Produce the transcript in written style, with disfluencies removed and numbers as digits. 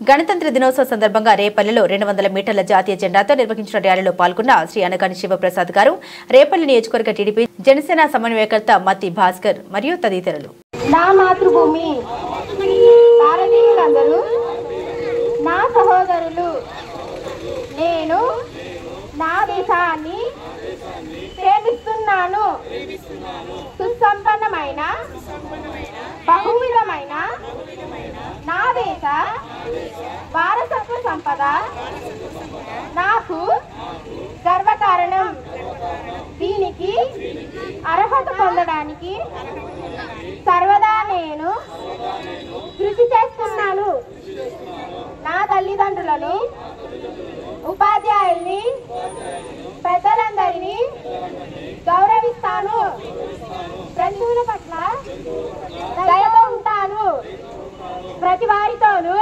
గణతంత్ర దినోత్సవ సందర్భంగా రేపల్లిలో 200 మీటర్ల జాతీయ జెండాతో నిర్వహించిన ర్యాలీలో పాల్గొన్న శ్రీ అనగాని శివప్రసాద్ గారు, రేపల్లి నియోజకవర్గ టీడీపీ జనసేన సమన్వయకర్త మత్తి భాస్కర్ మరియు తదితరులు. నా మాతృభూమి భారతీయులందరూ నా సహోదరులు. నేను నా దేశాన్ని ప్రేమిస్తున్నాను. సుసంపన్నమైన బహువిధమైన నా దేశ వారసత్వ సంపద నాకు గర్వకారణం. దీనికి అర్హత పొందడానికి సర్వదా నేను కృషి చేస్తున్నాను. నా తల్లిదండ్రులను, ఉపాధ్యాయుల్ని, పెద్దలందరినీ గౌరవిస్తాను. ప్రజల పట్ల దయతో ఉంటాను. ప్రతి వారితోనూ